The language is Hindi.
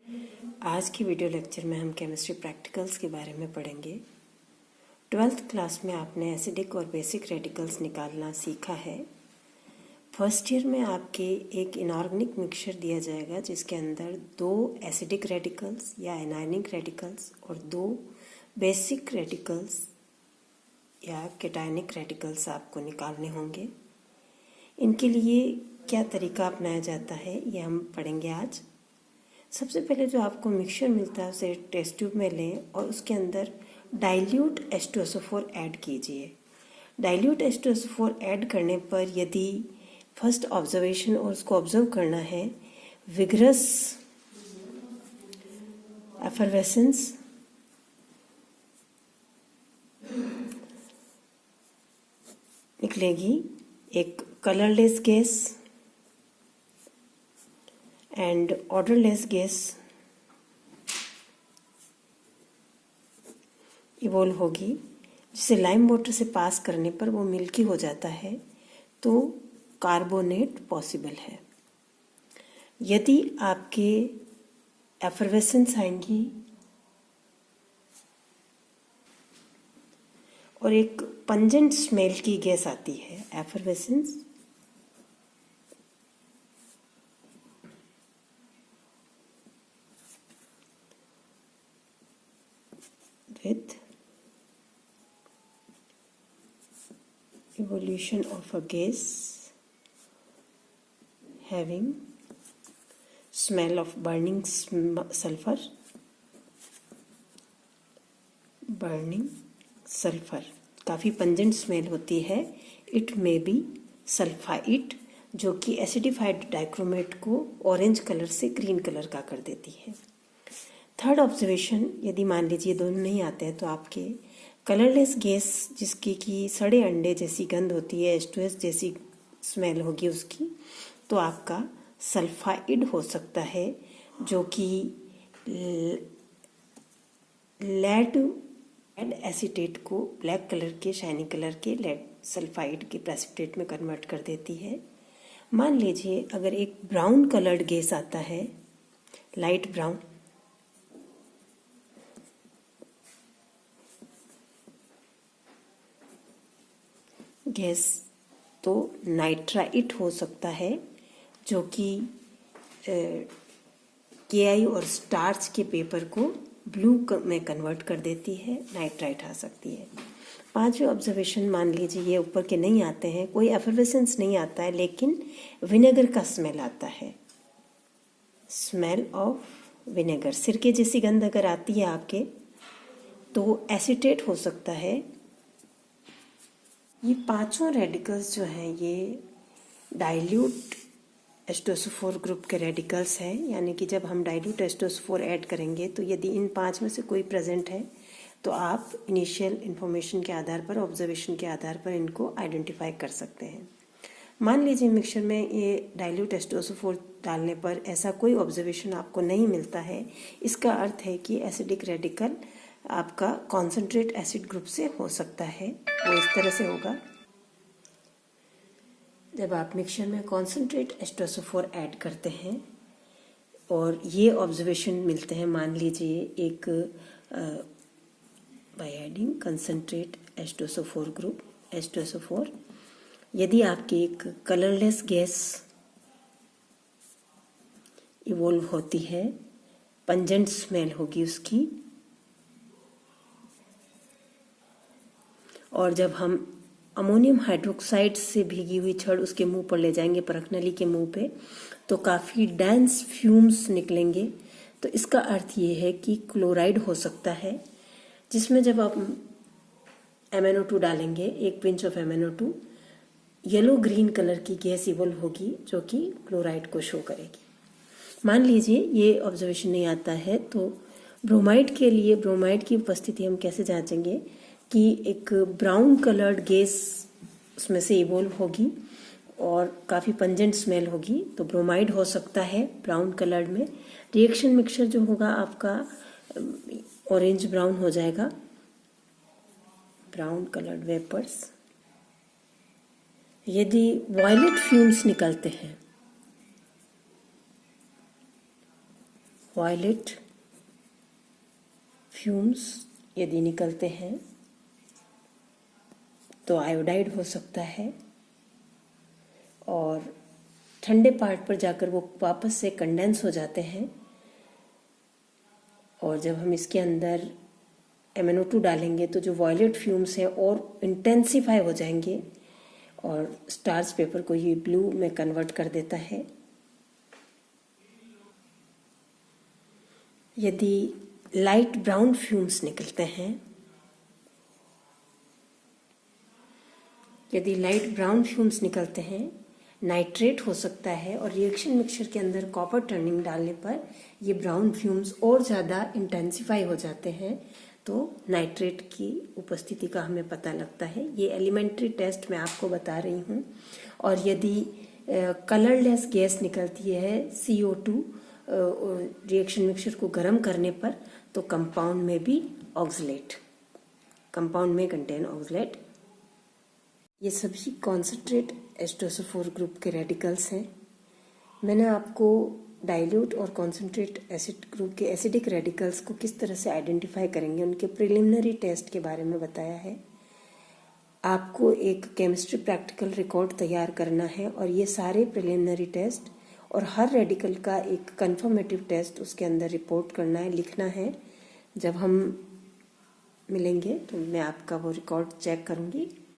आज की वीडियो लेक्चर में हम केमिस्ट्री प्रैक्टिकल्स के बारे में पढ़ेंगे। 12th क्लास में आपने एसिडिक और बेसिक रेडिकल्स निकालना सीखा है। फर्स्ट ईयर में आपके एक इनऑर्गेनिक मिक्सचर दिया जाएगा जिसके अंदर 2 एसिडिक रेडिकल्स या एनायनिक रेडिकल्स और 2 बेसिक रेडिकल्स या कैटायनिक रेडिकल्स आपको निकालने होंगे। इनके लिए क्या तरीका अपनाया जाता है ये हम पढ़ेंगे आज। सबसे पहले जो आपको मिक्सचर मिलता है उसे टेस्ट ट्यूब में लें और उसके अंदर डाइल्यूट H2SO4 ऐड कीजिए। डाइल्यूट H2SO4 ऐड करने पर यदि फर्स्ट ऑब्जर्वेशन और उसको ऑब्जर्व करना है विगरस एफरवेसेंस निकलेगी, एक colourless gas and odourless gas evolve होगी, जिसे लाइम वाटर से पास करने पर वो मिल्की हो जाता है तो कार्बोनेट पॉसिबल है। यदि आपके एफरवेसेंस आएंगी और एक पंजेंट स्मेल की गैस आती है, effervescence with evolution of a gas having smell of burning sulfur, काफ़ी पंजेंट स्मेल होती है। इट मे बी सल्फाइट, जो कि एसिडिफाइड डाइक्रोमेट को ऑरेंज कलर से ग्रीन कलर का कर देती है। थर्ड ऑब्जर्वेशन, यदि मान लीजिए दोनों नहीं आते हैं तो आपके कलरलेस गैस जिसकी कि सड़े अंडे जैसी गंध होती है, H2S जैसी स्मेल होगी उसकी, तो आपका सल्फाइड हो सकता है जो कि लेड एसीटेट को ब्लैक कलर के शाइनी कलर के लेड सल्फाइड के प्रेसिपिटेट में कन्वर्ट कर देती है। मान लीजिए अगर एक ब्राउन कलर्ड गैस आता है, लाइट ब्राउन, गैस, तो नाइट्राइट हो सकता है जो कि KI और स्टार्च के पेपर को ब्लू में कन्वर्ट कर देती है, नाइट्राइट आ सकती है। पांचवें ऑब्जर्वेशन, मान लीजिए ये ऊपर के नहीं आते हैं, कोई एफरवेसेंस नहीं आता है लेकिन विनेगर का स्मेल आता है, स्मेल ऑफ विनेगर, सिरके जैसी गंध अगर आती है आपके तो एसीटेट हो सकता है। ये पांचों रेडिकल्स जो हैं ये डाइल्यूट H2SO4 ग्रुप के रेडिकल्स हैं, यानी कि जब हम डाइल्यूट H2SO4 ऐड करेंगे तो यदि इन 5 में से कोई प्रेजेंट है तो आप इनिशियल इन्फॉर्मेशन के आधार पर, ऑब्जर्वेशन के आधार पर इनको आइडेंटिफाई कर सकते हैं। मान लीजिए मिक्सचर में ये डाइल्यूट H2SO4 डालने पर ऐसा कोई ऑब्जर्वेशन आपको नहीं मिलता है, इसका अर्थ है कि एसिडिक रेडिकल आपका कॉन्सेंट्रेट एसिड ग्रुप से हो सकता है। वो इस तरह से होगा, जब आप मिक्सचर में कॉन्सेंट्रेट H2SO4 ऐड करते हैं और ये ऑब्जर्वेशन मिलते हैं, मान लीजिए एक by adding concentrate H2SO4 group H2SO4, यदि आपकी एक कलरलेस गैस इवॉल्व होती है, पंजेंट स्मेल होगी उसकी, और जब हम अमोनियम हाइड्रोक्साइड से भीगी हुई छड़ उसके मुंह पर ले जाएंगे, परखनली के मुंह पे, तो काफ़ी डेंस फ्यूम्स निकलेंगे। तो इसका अर्थ ये है कि क्लोराइड हो सकता है, जिसमें जब आप MnO2 डालेंगे, एक pinch of MnO2, yellow green colour की गैस इवॉल्व होगी जो कि क्लोराइड को शो करेगी। मान लीजिए ये ऑब्जर्वेशन नहीं आता है तो ब्रोमाइड के लिए, ब्रोमाइड की उपस्थिति हम कैसे जांचेंगे कि एक ब्राउन कलर्ड गैस उसमें से इवॉल्व होगी और काफ़ी पंजेंट स्मेल होगी, तो ब्रोमाइड हो सकता है ब्राउन कलर्ड में। रिएक्शन मिक्सचर जो होगा आपका ऑरेंज ब्राउन हो जाएगा, ब्राउन कलर्ड वेपर्स। यदि वायलेट फ्यूम्स निकलते हैं, वायलेट फ्यूम्स यदि निकलते हैं तो आयोडाइड हो सकता है, और ठंडे पार्ट पर जाकर वो वापस से कंडेंस हो जाते हैं, और जब हम इसके अंदर MnO2 डालेंगे तो जो वायलेट फ्यूम्स हैं और इंटेंसिफाई हो जाएंगे और स्टार्च पेपर को ये ब्लू में कन्वर्ट कर देता है। यदि लाइट ब्राउन फ्यूम्स निकलते हैं, यदि लाइट ब्राउन फ्यूम्स निकलते हैं, नाइट्रेट हो सकता है, और रिएक्शन मिक्सचर के अंदर कॉपर टर्निंग डालने पर ये ब्राउन फ्यूम्स और ज़्यादा इंटेंसिफाई हो जाते हैं, तो नाइट्रेट की उपस्थिति का हमें पता लगता है। ये एलिमेंट्री टेस्ट मैं आपको बता रही हूँ। और यदि कलरलेस गैस निकलती है CO2 रिएक्शन मिक्सचर को गर्म करने पर, तो कंपाउंड में भी ऑक्सलेट, कंपाउंड में कंटेन ऑक्सलेट। ये सभी कॉन्सेंट्रेट H2SO4 ग्रुप के रेडिकल्स हैं। मैंने आपको डाइल्यूट और कॉन्सेंट्रेट एसिड ग्रुप के एसिडिक रेडिकल्स को किस तरह से आइडेंटिफाई करेंगे, उनके प्रिलिमिनरी टेस्ट के बारे में बताया है। आपको एक केमिस्ट्री प्रैक्टिकल रिकॉर्ड तैयार करना है, और ये सारे प्रिलिमिनरी टेस्ट और हर रेडिकल का एक कंफर्मेटिव टेस्ट उसके अंदर रिपोर्ट करना है, लिखना है। जब हम मिलेंगे तो मैं आपका वो रिकॉर्ड चेक करूँगी।